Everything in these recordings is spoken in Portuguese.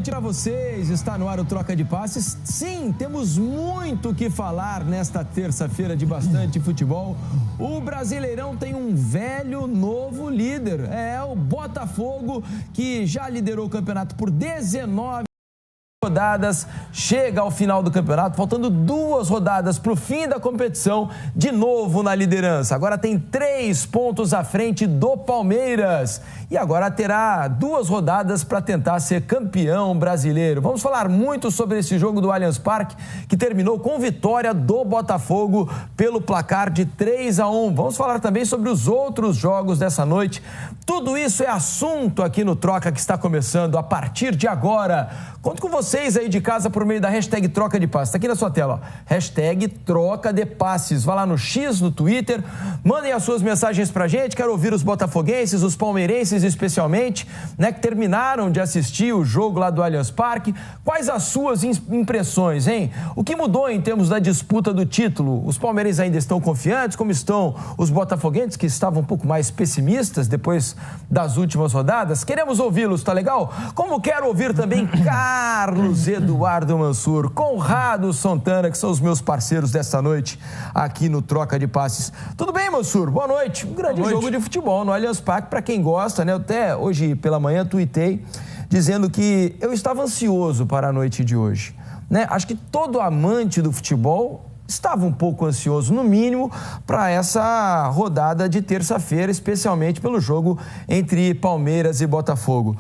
noite para vocês. Está no ar o Troca de Passes. Sim, temos muito o que falar nesta terça-feira de bastante futebol. O Brasileirão tem um velho novo líder. É o Botafogo, que já liderou o campeonato por 19 rodadas, chega ao final do campeonato, faltando 2 rodadas para o fim da competição, de novo na liderança. Agora tem 3 pontos à frente do Palmeiras e agora terá 2 rodadas para tentar ser campeão brasileiro. Vamos falar muito sobre esse jogo do Allianz Parque, que terminou com vitória do Botafogo pelo placar de 3-1. Vamos falar também sobre os outros jogos dessa noite. Tudo isso é assunto aqui no Troca, que está começando a partir de agora. Conto com vocês aí de casa por meio da hashtag Troca de Passes. Está aqui na sua tela, ó. Hashtag Troca de Passes. Vá lá no X, no Twitter, mandem as suas mensagens pra gente. Quero ouvir os botafoguenses, os palmeirenses especialmente, né, que terminaram de assistir o jogo lá do Allianz Parque. Quais as suas impressões, hein? O que mudou em termos da disputa do título? Os palmeirenses ainda estão confiantes? Como estão os botafoguenses, que estavam um pouco mais pessimistas depois das últimas rodadas? Queremos ouvi-los, tá legal? Como quero ouvir também Carlos Eduardo Mansur, Conrado Santana, que são os meus parceiros desta noite aqui no Troca de Passes. Tudo bem, Mansur? Boa noite. Um grande jogo de futebol no Allianz Parque, para quem gosta, né? Eu até hoje pela manhã tuitei dizendo que eu estava ansioso para a noite de hoje, né? Acho que todo amante do futebol estava um pouco ansioso, no mínimo, para essa rodada de terça-feira, especialmente pelo jogo entre Palmeiras e Botafogo.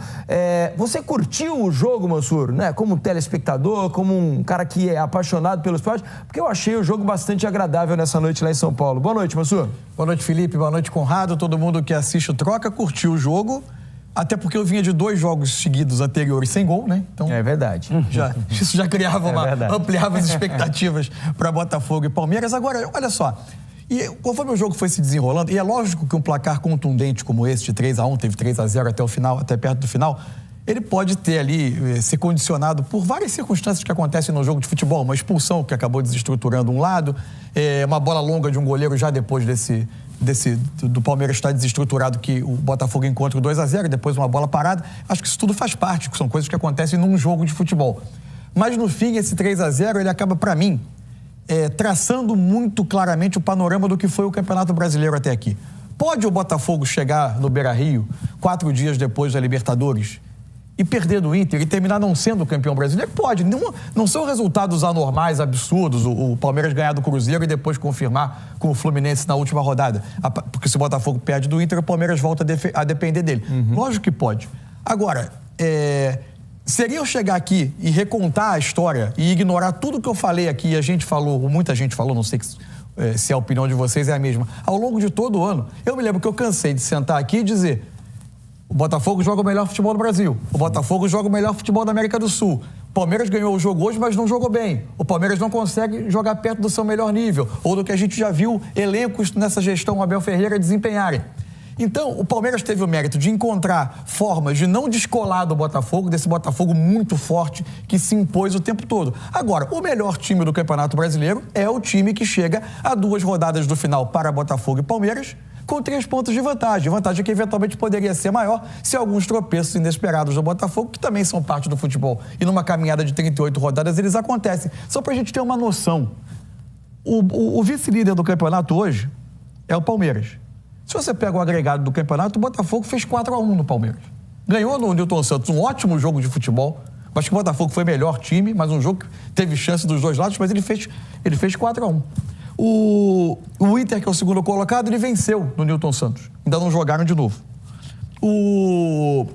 Você curtiu o jogo, Mansur, né? Como telespectador, como um cara que é apaixonado pelo esporte? Porque eu achei o jogo bastante agradável nessa noite lá em São Paulo. Boa noite, Mansur. Boa noite, Felipe. Boa noite, Conrado. Todo mundo que assiste o Troca curtiu o jogo. Até porque eu vinha de 2 jogos seguidos anteriores sem gol, né? Então, é verdade. Isso já criava ampliava as expectativas para Botafogo e Palmeiras. Agora, olha só, e conforme o jogo foi se desenrolando, e é lógico que um placar contundente como esse, de 3-1, teve 3-0 até o final, até perto do final, ele pode ter ali, ser condicionado por várias circunstâncias que acontecem no jogo de futebol. Uma expulsão que acabou desestruturando um lado, uma bola longa de um goleiro já depois do Palmeiras estar desestruturado, que o Botafogo encontra o 2-0, depois uma bola parada. Acho que isso tudo faz parte, são coisas que acontecem num jogo de futebol. Mas no fim, esse 3-0, ele acaba, para mim, traçando muito claramente o panorama do que foi o Campeonato Brasileiro até aqui. Pode o Botafogo chegar no Beira-Rio, 4 dias depois da Libertadores, e perder do Inter e terminar não sendo campeão brasileiro? Pode. Não são resultados anormais, absurdos, o Palmeiras ganhar do Cruzeiro e depois confirmar com o Fluminense na última rodada. Porque se o Botafogo perde do Inter, o Palmeiras volta a depender dele. Lógico que pode. Agora, seria eu chegar aqui e recontar a história e ignorar tudo que eu falei aqui, e a gente falou, muita gente falou, não sei se a opinião de vocês é a mesma, ao longo de todo o ano. Eu me lembro que eu cansei de sentar aqui e dizer: o Botafogo joga o melhor futebol do Brasil. O Botafogo joga o melhor futebol da América do Sul. O Palmeiras ganhou o jogo hoje, mas não jogou bem. O Palmeiras não consegue jogar perto do seu melhor nível, ou do que a gente já viu elencos nessa gestão Abel Ferreira desempenharem. Então, o Palmeiras teve o mérito de encontrar formas de não descolar do Botafogo, desse Botafogo muito forte que se impôs o tempo todo. Agora, o melhor time do Campeonato Brasileiro é o time que chega a 2 rodadas do final para Botafogo e Palmeiras, com 3 pontos de vantagem. Vantagem que eventualmente poderia ser maior se alguns tropeços inesperados do Botafogo, que também são parte do futebol, e numa caminhada de 38 rodadas eles acontecem. Só pra gente ter uma noção, o vice-líder do campeonato hoje é o Palmeiras. Se você pega o agregado do campeonato, o Botafogo fez 4-1 no Palmeiras. Ganhou no Newton Santos, um ótimo jogo de futebol. Acho que o Botafogo foi melhor time, mas um jogo que teve chance dos 2 lados, mas ele fez 4-1. O Inter, que é o segundo colocado, ele venceu no Newton Santos. Ainda não jogaram de novo. O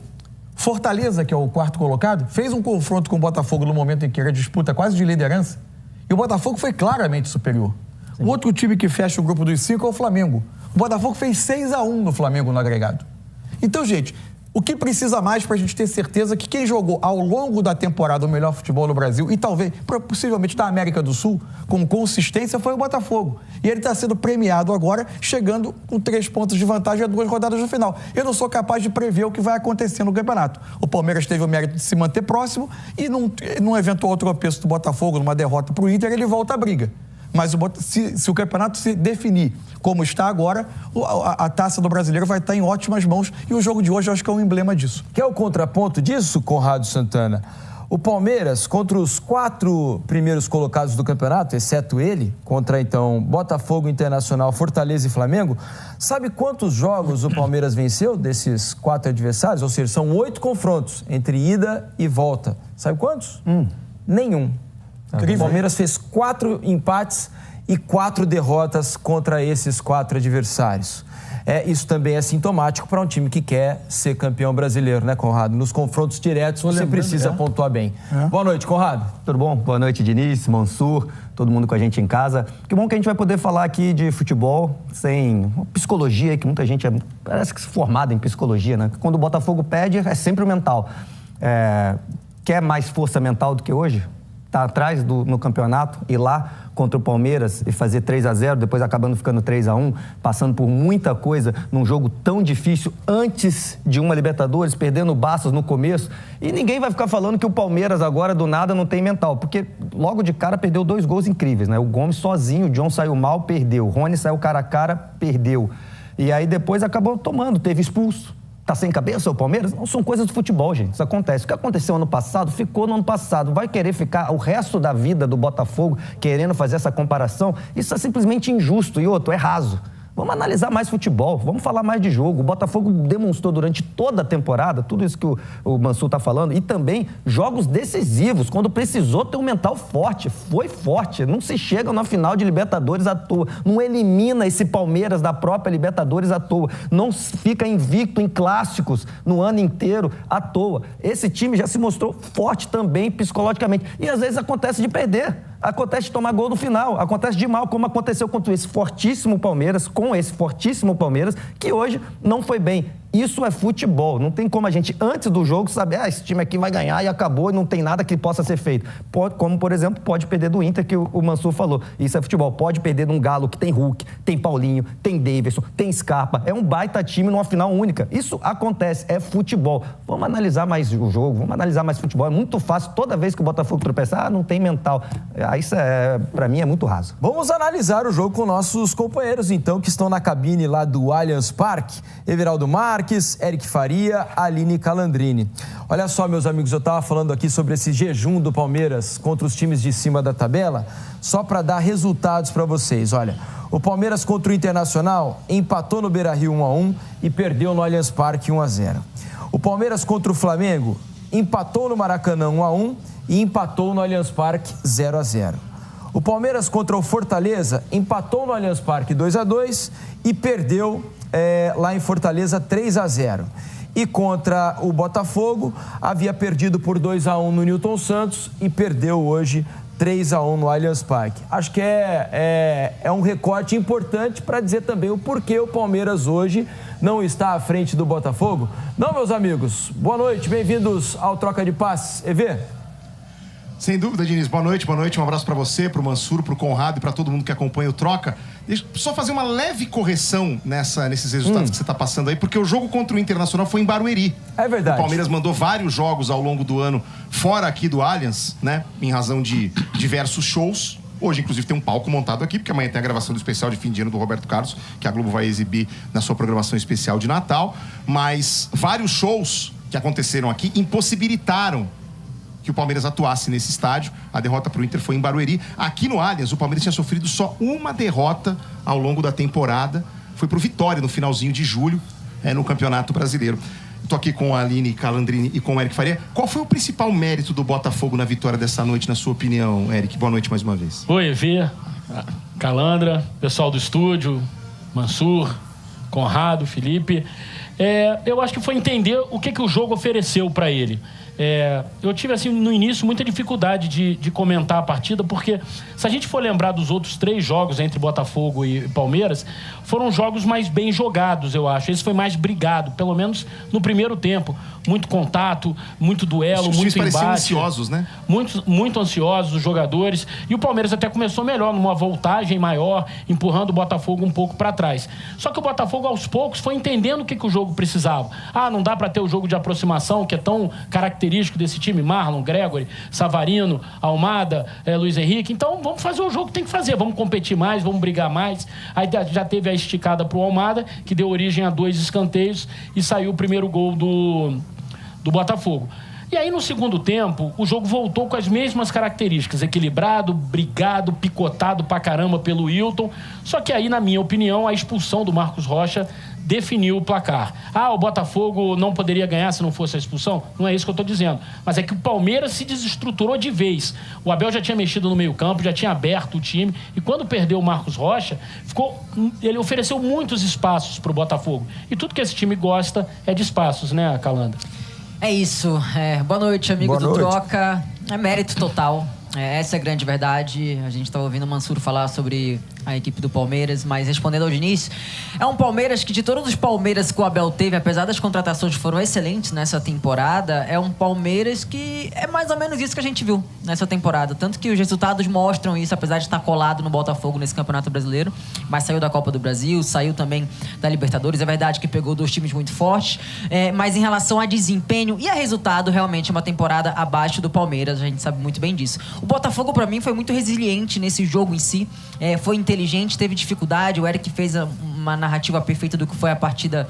Fortaleza, que é o 4º colocado, fez um confronto com o Botafogo no momento em que era disputa quase de liderança, e o Botafogo foi claramente superior. Sim. O outro time que fecha o grupo dos 5 é o Flamengo. O Botafogo fez 6-1 no Flamengo no agregado. Então, gente, o que precisa mais para a gente ter certeza que quem jogou ao longo da temporada o melhor futebol no Brasil, e talvez, possivelmente da América do Sul, com consistência, foi o Botafogo. E ele está sendo premiado agora, chegando com 3 pontos de vantagem a 2 rodadas no final. Eu não sou capaz de prever o que vai acontecer no campeonato. O Palmeiras teve o mérito de se manter próximo e num eventual tropeço do Botafogo, numa derrota para o Inter, ele volta à briga. Mas se o campeonato se definir como está agora, a taça do brasileiro vai estar em ótimas mãos, e o jogo de hoje eu acho que é um emblema disso. Quer o contraponto disso, Conrado Santana? O Palmeiras, contra os 4 primeiros colocados do campeonato, exceto ele, contra, então, Botafogo, Internacional, Fortaleza e Flamengo, sabe quantos jogos o Palmeiras venceu desses 4 adversários? Ou seja, são 8 confrontos entre ida e volta. Sabe quantos? Nenhum. O Palmeiras fez 4 empates e 4 derrotas contra esses 4 adversários. Isso também é sintomático para um time que quer ser campeão brasileiro, né, Conrado? Nos confrontos diretos você precisa pontuar bem. Boa noite, Conrado. Tudo bom? Boa noite, Diniz, Mansur, todo mundo com a gente em casa. Que bom que a gente vai poder falar aqui de futebol sem psicologia, que muita gente parece que é formada em psicologia, né? Quando o Botafogo perde, é sempre o mental. Quer mais força mental do que hoje? Tá atrás no campeonato, ir lá contra o Palmeiras e fazer 3-0, depois acabando ficando 3-1, passando por muita coisa num jogo tão difícil antes de uma Libertadores, perdendo Bastos no começo. E ninguém vai ficar falando que o Palmeiras agora do nada não tem mental, porque logo de cara perdeu 2 gols incríveis, né? O Gomes sozinho, o John saiu mal, perdeu. O Rony saiu cara a cara, perdeu. E aí depois acabou tomando, teve expulso. Tá sem cabeça o Palmeiras? Não, são coisas do futebol, gente. Isso acontece. O que aconteceu ano passado, ficou no ano passado. Vai querer ficar o resto da vida do Botafogo querendo fazer essa comparação? Isso é simplesmente injusto. E outro, é raso. Vamos analisar mais futebol, vamos falar mais de jogo. O Botafogo demonstrou durante toda a temporada, tudo isso que o Mansur está falando, e também jogos decisivos, quando precisou ter um mental forte, foi forte. Não se chega na final de Libertadores à toa, não elimina esse Palmeiras da própria Libertadores à toa, não fica invicto em clássicos no ano inteiro à toa. Esse time já se mostrou forte também psicologicamente, e às vezes acontece de perder. Acontece de tomar gol no final, acontece de mal, como aconteceu contra esse fortíssimo Palmeiras, que hoje não foi bem. Isso é futebol, não tem como a gente, antes do jogo, saber, esse time aqui vai ganhar e acabou e não tem nada que possa ser feito. Como, por exemplo, pode perder do Inter, que o Mansur falou. Isso é futebol. Pode perder de um Galo que tem Hulk, tem Paulinho, tem Davidson, tem Scarpa. É um baita time numa final única. Isso acontece, é futebol. Vamos analisar mais o jogo, vamos analisar mais futebol. É muito fácil, toda vez que o Botafogo tropeçar, não tem mental. Isso, pra mim, é muito raso. Vamos analisar o jogo com nossos companheiros, então, que estão na cabine lá do Allianz Parque. Everaldo Marques, Eric Faria, Aline Calandrini. Olha só, meus amigos, eu estava falando aqui sobre esse jejum do Palmeiras contra os times de cima da tabela, só para dar resultados para vocês. Olha, o Palmeiras contra o Internacional empatou no Beira-Rio 1-1 e perdeu no Allianz Parque 1-0. O Palmeiras contra o Flamengo empatou no Maracanã 1-1 e empatou no Allianz Parque 0-0. O Palmeiras contra o Fortaleza empatou no Allianz Parque 2-2 e perdeu lá em Fortaleza 3-0. E contra o Botafogo, havia perdido por 2-1 no Newton Santos e perdeu hoje 3-1 no Allianz Parque. Acho que é um recorte importante para dizer também o porquê o Palmeiras hoje não está à frente do Botafogo. Não, meus amigos, boa noite, bem-vindos ao Troca de Passes. EV? Sem dúvida, Diniz. Boa noite. Um abraço para você, para o Mansur, para o Conrado e para todo mundo que acompanha o Troca. Deixa eu só fazer uma leve correção nesses resultados que você está passando aí, porque o jogo contra o Internacional foi em Barueri. É verdade. O Palmeiras mandou vários jogos ao longo do ano fora aqui do Allianz, né? Em razão de diversos shows. Hoje, inclusive, tem um palco montado aqui, porque amanhã tem a gravação do especial de fim de ano do Roberto Carlos, que a Globo vai exibir na sua programação especial de Natal. Mas vários shows que aconteceram aqui impossibilitaram que o Palmeiras atuasse nesse estádio. A derrota para o Inter foi em Barueri. Aqui no Allianz, o Palmeiras tinha sofrido só uma derrota ao longo da temporada. Foi pro Vitória no finalzinho de julho, no Campeonato Brasileiro. Estou aqui com a Aline Calandrini e com o Eric Faria. Qual foi o principal mérito do Botafogo na vitória dessa noite, na sua opinião, Eric? Boa noite mais uma vez. Oi, Evê, Calandra, pessoal do estúdio, Mansur, Conrado, Felipe. Eu acho que foi entender o que o jogo ofereceu para ele. Eu tive, assim, no início, muita dificuldade de comentar a partida, porque se a gente for lembrar dos outros 3 jogos entre Botafogo e Palmeiras, foram jogos mais bem jogados, eu acho. Esse foi mais brigado, pelo menos no primeiro tempo. Muito contato, muito duelo, muito embate. Pareciam ansiosos, né? Muito ansiosos os jogadores. E o Palmeiras até começou melhor, numa voltagem maior, empurrando o Botafogo um pouco para trás. Só que o Botafogo, aos poucos, foi entendendo o que o jogo precisava. Não dá para ter o jogo de aproximação, que é tão característico desse time. Marlon, Gregory, Savarino, Almada, Luiz Henrique. Então, vamos fazer o jogo que tem que fazer. Vamos competir mais, vamos brigar mais. Aí já teve a esticada pro Almada, que deu origem a 2 escanteios e saiu o primeiro gol do Botafogo. E aí, no segundo tempo, o jogo voltou com as mesmas características. Equilibrado, brigado, picotado pra caramba pelo Wilton. Só que aí, na minha opinião, a expulsão do Marcos Rocha definiu o placar. O Botafogo não poderia ganhar se não fosse a expulsão? Não é isso que eu estou dizendo. Mas é que o Palmeiras se desestruturou de vez. O Abel já tinha mexido no meio-campo, já tinha aberto o time. E quando perdeu o Marcos Rocha, ele ofereceu muitos espaços para o Botafogo. E tudo que esse time gosta é de espaços, né, Calandra? É isso. Boa noite, amigo do Troca. É mérito total. Essa é a grande verdade. A gente estava ouvindo o Mansur falar sobre a equipe do Palmeiras, mas respondendo ao Diniz, é um Palmeiras que, de todos os Palmeiras que o Abel teve, apesar das contratações que foram excelentes nessa temporada, é um Palmeiras que é mais ou menos isso que a gente viu nessa temporada. Tanto que os resultados mostram isso, apesar de estar colado no Botafogo nesse Campeonato Brasileiro, mas saiu da Copa do Brasil, saiu também da Libertadores. É verdade que pegou 2 times muito fortes, mas em relação a desempenho e a resultado, realmente é uma temporada abaixo do Palmeiras, a gente sabe muito bem disso. O Botafogo, para mim, foi muito resiliente nesse jogo em si, foi inteligente, teve dificuldade. O Eric fez uma narrativa perfeita do que foi a partida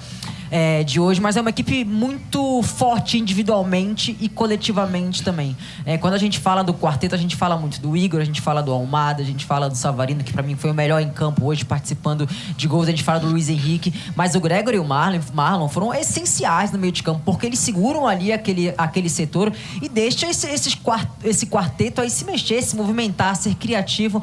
de hoje, mas é uma equipe muito forte individualmente e coletivamente também. Quando a gente fala do quarteto, a gente fala muito do Igor, a gente fala do Almada, a gente fala do Savarino, que pra mim foi o melhor em campo hoje, participando de gols, a gente fala do Luiz Henrique, mas o Gregor e o Marlon foram essenciais no meio de campo, porque eles seguram ali aquele setor e deixam esse quarteto aí se mexer, se movimentar, ser criativo.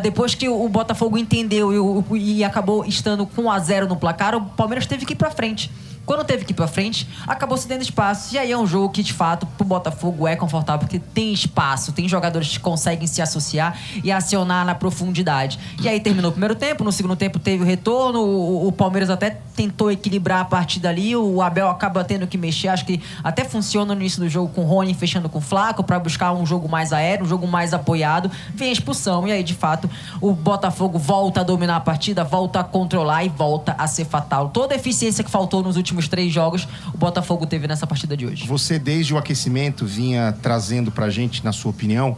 Depois que o Botafogo entendeu e acabou estando com 1-0 no placar, o Palmeiras teve que ir pra frente. Quando teve que ir pra frente, acabou cedendo espaço. E aí é um jogo que, de fato, pro Botafogo é confortável, porque tem espaço, tem jogadores que conseguem se associar e acionar na profundidade. E aí terminou o primeiro tempo, no segundo tempo teve o retorno, o Palmeiras até tentou equilibrar a partida ali, o Abel acaba tendo que mexer, acho que até funciona no início do jogo com o Rony fechando com o Flaco, pra buscar um jogo mais aéreo, um jogo mais apoiado, vem a expulsão, e aí, de fato, o Botafogo volta a dominar a partida, volta a controlar e volta a ser fatal. Toda a eficiência que faltou nos últimos 3 jogos, o Botafogo teve nessa partida de hoje. Você, desde o aquecimento, vinha trazendo pra gente, na sua opinião,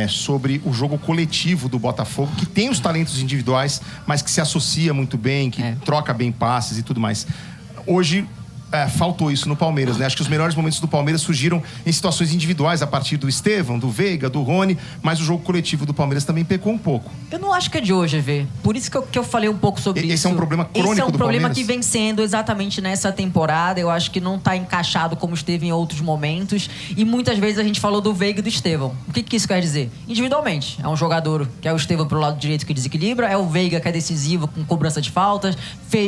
sobre o jogo coletivo do Botafogo, que tem os talentos individuais, mas que se associa muito bem, que troca bem passes e tudo mais. Hoje, faltou isso no Palmeiras, né? Acho que os melhores momentos do Palmeiras surgiram em situações individuais, a partir do Estevão, do Veiga, do Rony, mas o jogo coletivo do Palmeiras também pecou um pouco. Eu não acho que é de hoje, Vê. Por isso que eu falei um pouco sobre isso. Esse é um problema crônico do Palmeiras. Esse é um problema que vem sendo exatamente nessa temporada. Eu acho que não está encaixado como esteve em outros momentos. E muitas vezes a gente falou do Veiga e do Estevão. O que isso quer dizer? Individualmente. É um jogador que é o Estevão pro lado direito que desequilibra, é o Veiga que é decisivo com cobrança de faltas,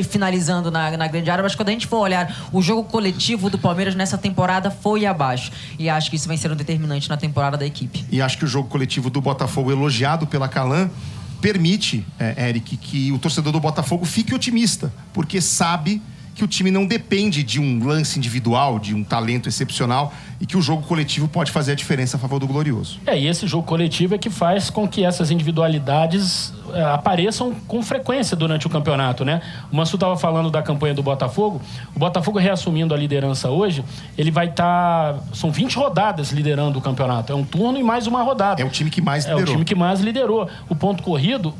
finalizando na grande área. Mas quando a gente for olhar o jogo coletivo do Palmeiras nessa temporada foi abaixo. E acho que isso vai ser um determinante na temporada da equipe. E acho que o jogo coletivo do Botafogo, elogiado pela Calan, permite, Eric, que o torcedor do Botafogo fique otimista, porque sabe que o time não depende de um lance individual, de um talento excepcional, e que o jogo coletivo pode fazer a diferença a favor do Glorioso. E esse jogo coletivo é que faz com que essas individualidades apareçam com frequência durante o campeonato, né? O Mansu estava falando da campanha do Botafogo. O Botafogo, reassumindo a liderança hoje, ele vai estar... São 20 rodadas liderando o campeonato. É um turno e mais uma rodada. É o time que mais liderou. É o time que mais liderou. O ponto corrido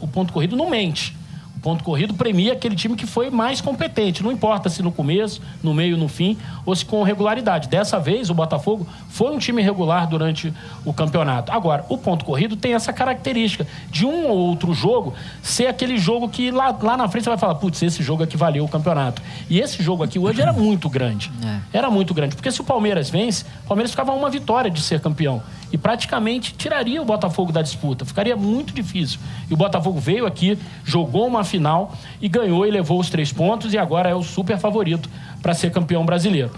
não mente. O ponto corrido premia aquele time que foi mais competente. Não importa se no começo, no meio, no fim, ou se com regularidade. Dessa vez, o Botafogo foi um time regular durante o campeonato. Agora, o ponto corrido tem essa característica de um ou outro jogo ser aquele jogo que lá na frente você vai falar, putz, esse jogo aqui valeu o campeonato. E esse jogo aqui hoje era muito grande. Era muito grande. Porque se o Palmeiras vence, o Palmeiras ficava a uma vitória de ser campeão. E praticamente tiraria o Botafogo da disputa. Ficaria muito difícil. E o Botafogo veio aqui, jogou uma final e ganhou e levou os 3 pontos e agora é o super favorito para ser campeão brasileiro.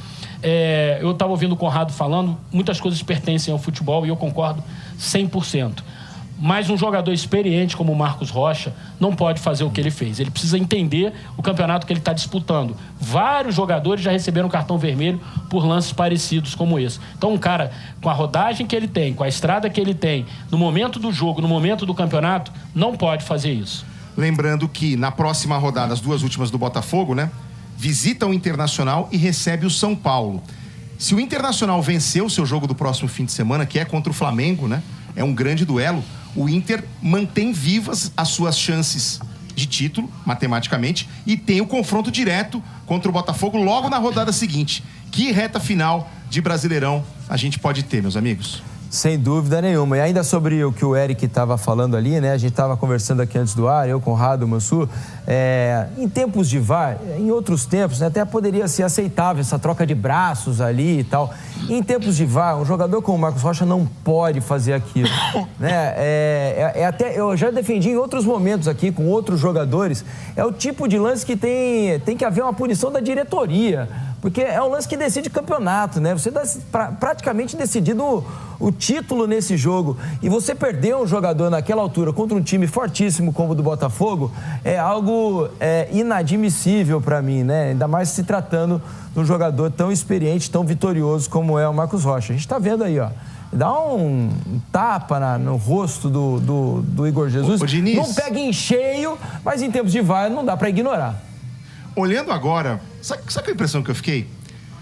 Eu estava ouvindo o Conrado falando, muitas coisas pertencem ao futebol e eu concordo 100%. Mas um jogador experiente como o Marcos Rocha não pode fazer o que ele fez. Ele precisa entender o campeonato que ele está disputando. Vários jogadores já receberam cartão vermelho por lances parecidos como esse. Então, um cara com a rodagem que ele tem, com a estrada que ele tem, no momento do jogo, no momento do campeonato, não pode fazer isso. Lembrando que na próxima rodada, as 2 últimas do Botafogo, né? Visita o Internacional e recebe o São Paulo. Se o Internacional vencer o seu jogo do próximo fim de semana, que é contra o Flamengo, né? É um grande duelo. O Inter mantém vivas as suas chances de título, matematicamente, e tem o confronto direto contra o Botafogo logo na rodada seguinte. Que reta final de Brasileirão a gente pode ter, meus amigos. Sem dúvida nenhuma. E ainda sobre o que o Eric estava falando ali, né? A gente estava conversando aqui antes do ar, eu, Conrado, Mansur. Em tempos de VAR, em outros tempos, né, até poderia ser aceitável essa troca de braços ali e tal. Em tempos de VAR, um jogador como o Marcos Rocha não pode fazer aquilo. Né? Até, eu já defendi em outros momentos aqui com outros jogadores. É o tipo de lance que tem que haver uma punição da diretoria. Porque é um lance que decide campeonato, né? Você está praticamente decidido o título nesse jogo. E você perder um jogador naquela altura contra um time fortíssimo como o do Botafogo é algo inadmissível para mim, né? Ainda mais se tratando de um jogador tão experiente, tão vitorioso como é o Marcos Rocha. A gente está vendo aí, ó. Dá um tapa no rosto do Igor Jesus. Ô, Diniz. Não pega em cheio, mas em tempos de VAR não dá para ignorar. Olhando agora, sabe a impressão que eu fiquei?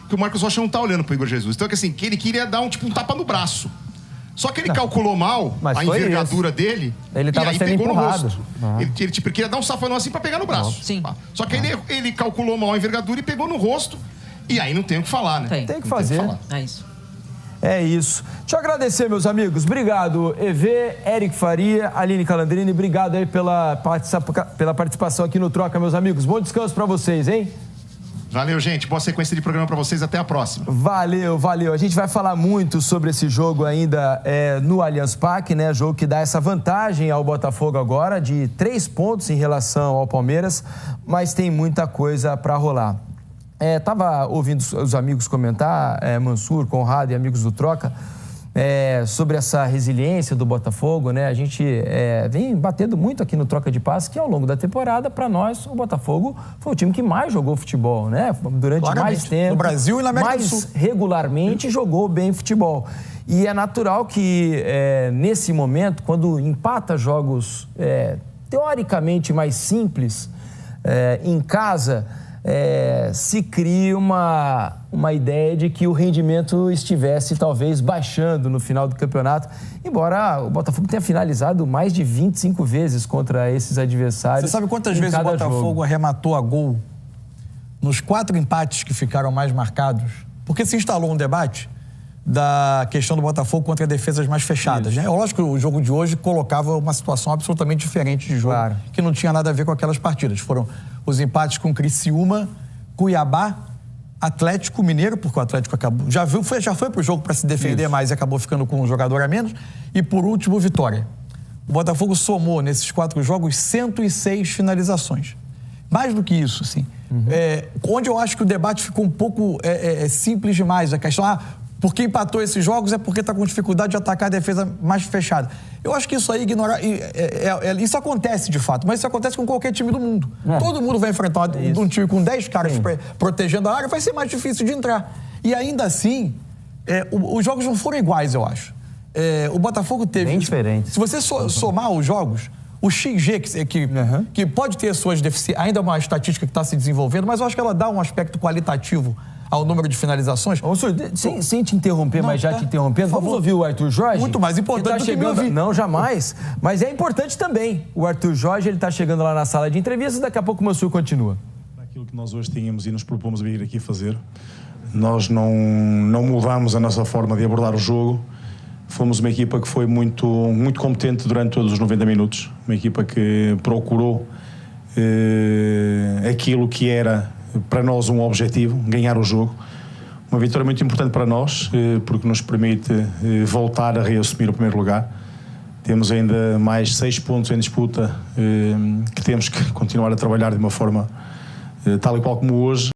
Que o Marcos Rocha não tá olhando pro Igor Jesus. Então, que ele queria dar um tapa no braço. Só que ele calculou mal a envergadura dele. Ele tava sendo empurrado. Ele queria dar um safanão assim pra pegar no braço. Sim. Só que ele calculou mal a envergadura e pegou no rosto. E aí não tem o que falar, né? Tem que fazer. É isso. É isso. Deixa eu agradecer, meus amigos. Obrigado, EV, Eric Faria, Aline Calandrini. Obrigado aí pela participação aqui no Troca, meus amigos. Bom descanso pra vocês, hein? Valeu, gente. Boa sequência de programa pra vocês. Até a próxima. Valeu. A gente vai falar muito sobre esse jogo ainda no Allianz Parque, né? Jogo que dá essa vantagem ao Botafogo agora de 3 pontos em relação ao Palmeiras, mas tem muita coisa pra rolar. Tava ouvindo os amigos comentar, Mansur, Conrado e amigos do Troca, sobre essa resiliência do Botafogo, né? A gente vem batendo muito aqui no Troca de Passes que ao longo da temporada, para nós, o Botafogo foi o time que mais jogou futebol, né? Durante mais tempo. No Brasil e na América do Sul. Mais regularmente jogou bem futebol. E é natural que, nesse momento, quando empata jogos teoricamente mais simples em casa, se cria uma ideia de que o rendimento estivesse talvez baixando no final do campeonato, embora o Botafogo tenha finalizado mais de 25 vezes contra esses adversários. Você sabe quantas vezes o Botafogo arrematou a gol nos 4 empates que ficaram mais marcados? Porque se instalou um debate da questão do Botafogo contra defesas mais fechadas, né? Lógico que o jogo de hoje colocava uma situação absolutamente diferente de jogo, claro, que não tinha nada a ver com aquelas partidas. Foram os empates com Criciúma, Cuiabá, Atlético Mineiro, porque o Atlético acabou, já foi pro jogo para se defender mais e acabou ficando com um jogador a menos, e por último, Vitória. O Botafogo somou nesses 4 jogos 106 finalizações. Mais do que isso, assim. Onde eu acho que o debate ficou um pouco simples demais, a questão, porque empatou esses jogos é porque está com dificuldade de atacar a defesa mais fechada. Eu acho que isso aí isso acontece de fato, mas isso acontece com qualquer time do mundo. Todo mundo vai enfrentar um time com 10 caras protegendo a área, vai ser mais difícil de entrar. E ainda assim, os jogos não foram iguais, eu acho. O Botafogo teve... Bem diferente. Se você somar os jogos, o XG, que pode ter suas deficiências, ainda é uma estatística que está se desenvolvendo, mas eu acho que ela dá um aspecto qualitativo ao número de finalizações. Sem te interromper, mas já te interrompendo, vamos ouvir o Arthur Jorge? Muito mais importante do que me ouvir. Não, jamais. Mas é importante também. O Arthur Jorge, ele está chegando lá na sala de entrevistas, daqui a pouco o Mansur continua. Aquilo que nós hoje tínhamos e nos propomos vir aqui fazer, nós não mudámos a nossa forma de abordar o jogo. Fomos uma equipa que foi muito competente durante todos os 90 minutos. Uma equipa que procurou aquilo que era para nós um objetivo, ganhar o jogo. Uma vitória muito importante para nós, porque nos permite voltar a reassumir o primeiro lugar. Temos ainda mais 6 pontos em disputa, que temos que continuar a trabalhar de uma forma tal e qual como hoje.